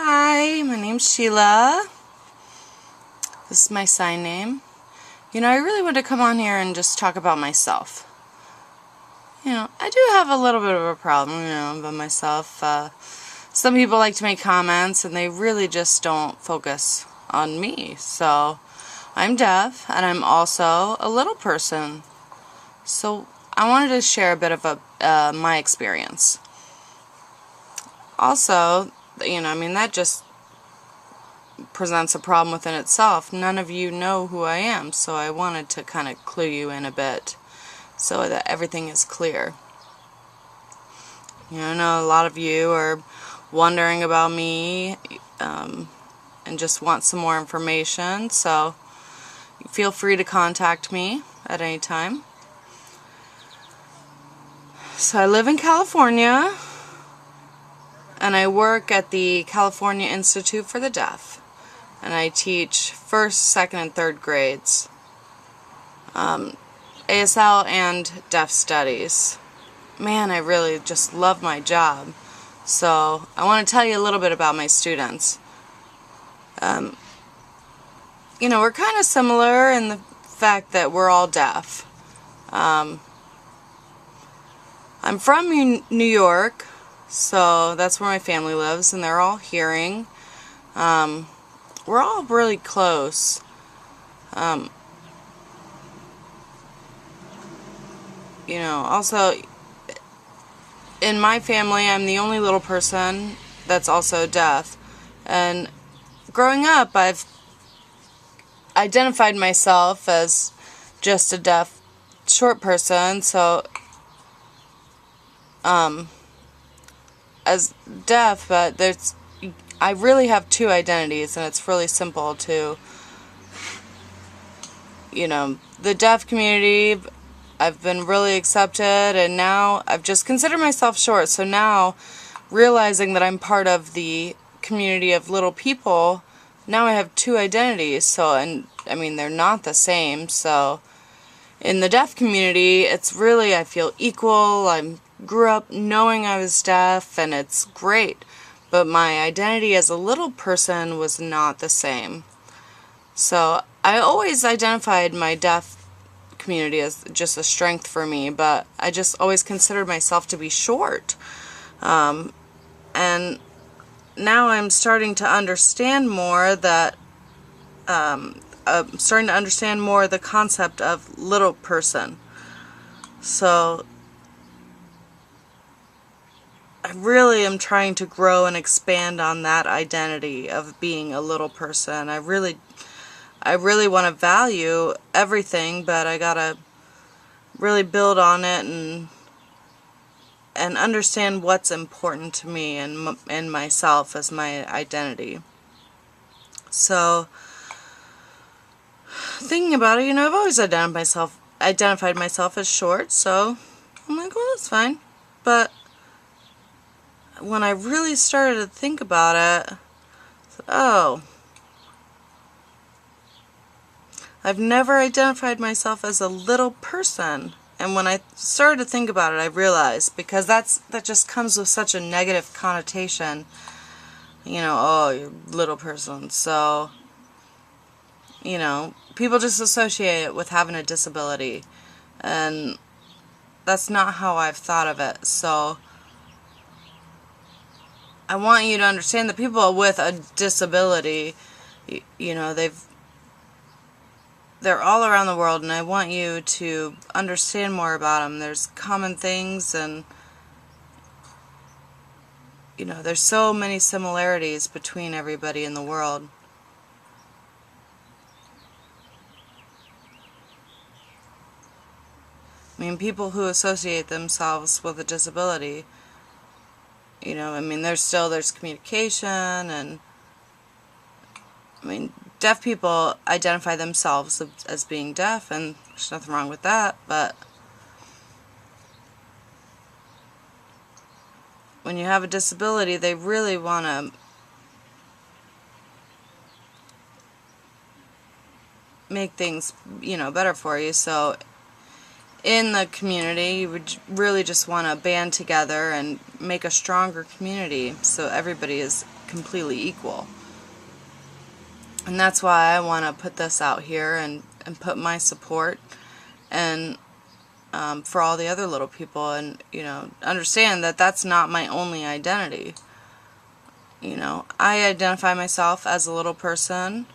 Hi, my name's Sheila. This is my sign name. I really wanted to come on here and just talk about myself. I do have a little bit of a problem, about myself. Some people like to make comments and they really just don't focus on me. So, I'm deaf and I'm also a little person. So, I wanted to share a bit of my experience. Also, that just presents a problem within itself. None of you know who I am, so I wanted to kind of clue you in a bit so that everything is clear. I know a lot of you are wondering about me and just want some more information, so feel free to contact me at any time. So I live in California and I work at the California Institute for the Deaf, and I teach 1st, 2nd, and 3rd grades, ASL and Deaf Studies. Man, I really just love my job. So I want to tell you a little bit about my students. We're kind of similar in the fact that we're all deaf. I'm from New York, so that's where my family lives, and they're all hearing. We're all really close. Also, in my family, I'm the only little person that's also deaf. And growing up, I've identified myself as just a deaf, short person, so as deaf, but I really have two identities, and it's really simple to, the deaf community. I've been really accepted, and now I've just considered myself short, so now realizing that I'm part of the community of little people, now I have two identities, they're not the same. So in the deaf community, it's really, I feel equal. I grew up knowing I was deaf, and it's great, but my identity as a little person was not the same. So I always identified my deaf community as just a strength for me, but I just always considered myself to be short. And now I'm starting to understand more that the concept of little person. So I really am trying to grow and expand on that identity of being a little person. I really want to value everything, but I gotta really build on it and understand what's important to me and myself as my identity. So, thinking about it, I've always identified myself as short, so I'm like, well, that's fine. But when I really started to think about it, I said, oh, I've never identified myself as a little person. And when I started to think about it, I realized, because that just comes with such a negative connotation, oh, you're a little person. So, people just associate it with having a disability. And that's not how I've thought of it. So, I want you to understand that people with a disability, they're all around the world, and I want you to understand more about them. There's common things, and there's so many similarities between everybody in the world. People who associate themselves with a disability, there's communication, and deaf people identify themselves as being deaf, and there's nothing wrong with that, but when you have a disability, they really want to make things, better for you. So in the community, you would really just want to band together and make a stronger community so everybody is completely equal. And that's why I want to put this out here and put my support and for all the other little people, and understand that that's not my only identity. I identify myself as a little person,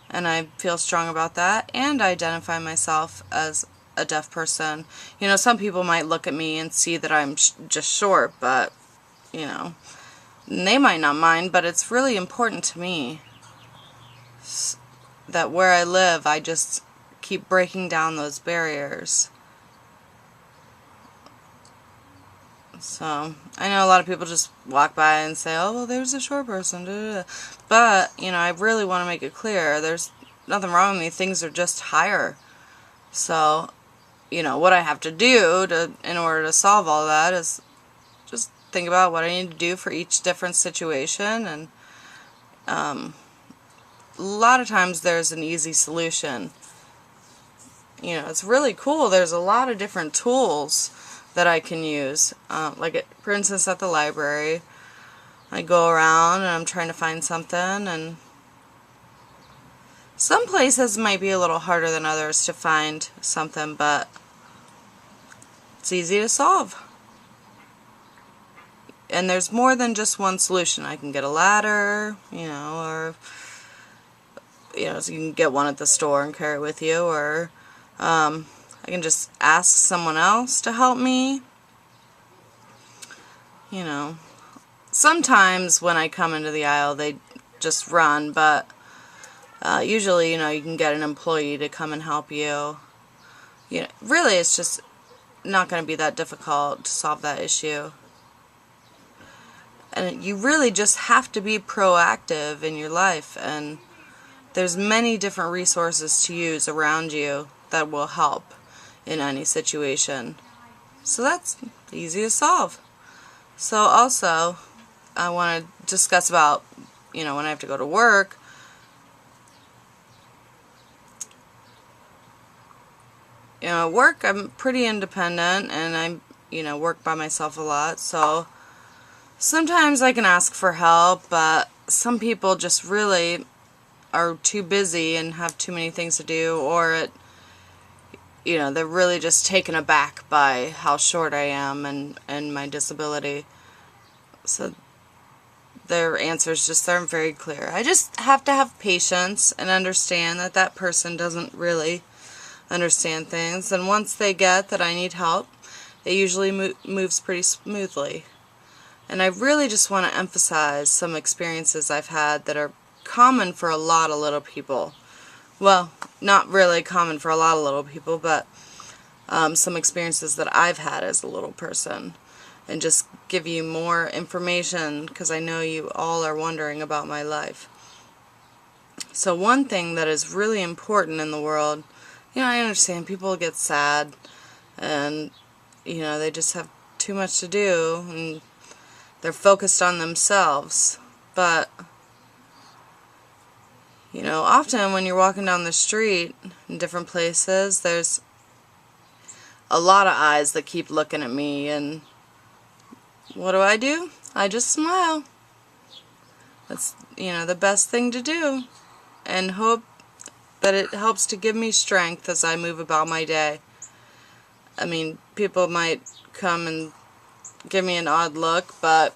and I feel strong about that, and I identify myself as a deaf person. Some people might look at me and see that I'm just short, but they might not mind, but it's really important to me that where I live, I just keep breaking down those barriers. So, I know a lot of people just walk by and say, oh, well, there's a short person, da, da, da. But, I really want to make it clear, there's nothing wrong with me, things are just higher. So, what I have to do in order to solve all that is just think about what I need to do for each different situation, and a lot of times there's an easy solution. It's really cool. There's a lot of different tools that I can use. For instance, at the library, I go around and I'm trying to find something, and some places might be a little harder than others to find something, but it's easy to solve. And there's more than just one solution. I can get a ladder, or so you can get one at the store and carry it with you, or I can just ask someone else to help me. Sometimes when I come into the aisle, they just run, but usually, you can get an employee to come and help you. Really, it's just not going to be that difficult to solve that issue. And you really just have to be proactive in your life, and there's many different resources to use around you that will help in any situation. So that's easy to solve. So also, I want to discuss about, when I have to go to work, at work I'm pretty independent, and I work by myself a lot, so sometimes I can ask for help, but some people just really are too busy and have too many things to do, or they're really just taken aback by how short I am and my disability. So their answers just aren't very clear. I just have to have patience and understand that that person doesn't really understand things, and once they get that I need help, it usually moves pretty smoothly. And I really just want to emphasize some experiences I've had that are common for a lot of little people. Well, not really common for a lot of little people, but some experiences that I've had as a little person, and just give you more information because I know you all are wondering about my life. So one thing that is really important in the world, I understand people get sad and they just have too much to do and they're focused on themselves, but often when you're walking down the street in different places, there's a lot of eyes that keep looking at me, and what do? I just smile. That's, the best thing to do, and hope that it helps to give me strength as I move about my day. I mean, people might come and give me an odd look, but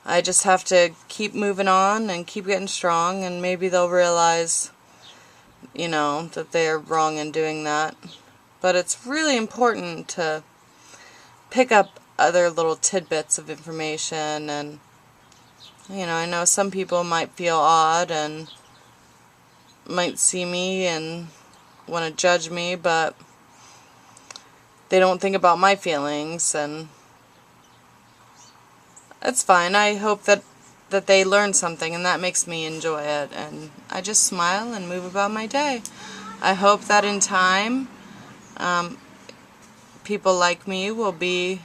I just have to keep moving on and keep getting strong, and maybe they'll realize, that they're wrong in doing that. But it's really important to pick up other little tidbits of information, and I know some people might feel odd and might see me and want to judge me, but they don't think about my feelings, and it's fine. I hope that they learn something, and that makes me enjoy it, and I just smile and move about my day. I hope that in time people like me will be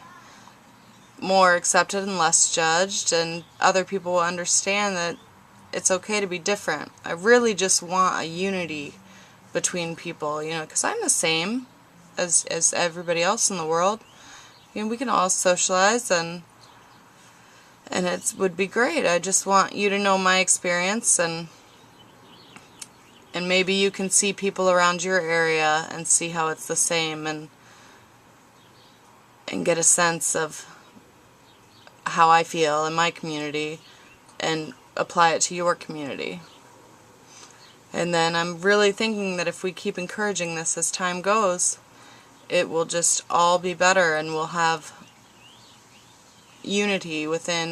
more accepted and less judged, and other people will understand that it's okay to be different. I really just want a unity between people, because I'm the same as everybody else in the world. We can all socialize and and it would be great. I just want you to know my experience, and maybe you can see people around your area and see how it's the same, and get a sense of how I feel in my community and apply it to your community. And then I'm really thinking that if we keep encouraging this as time goes, it will just all be better, and we'll have unity within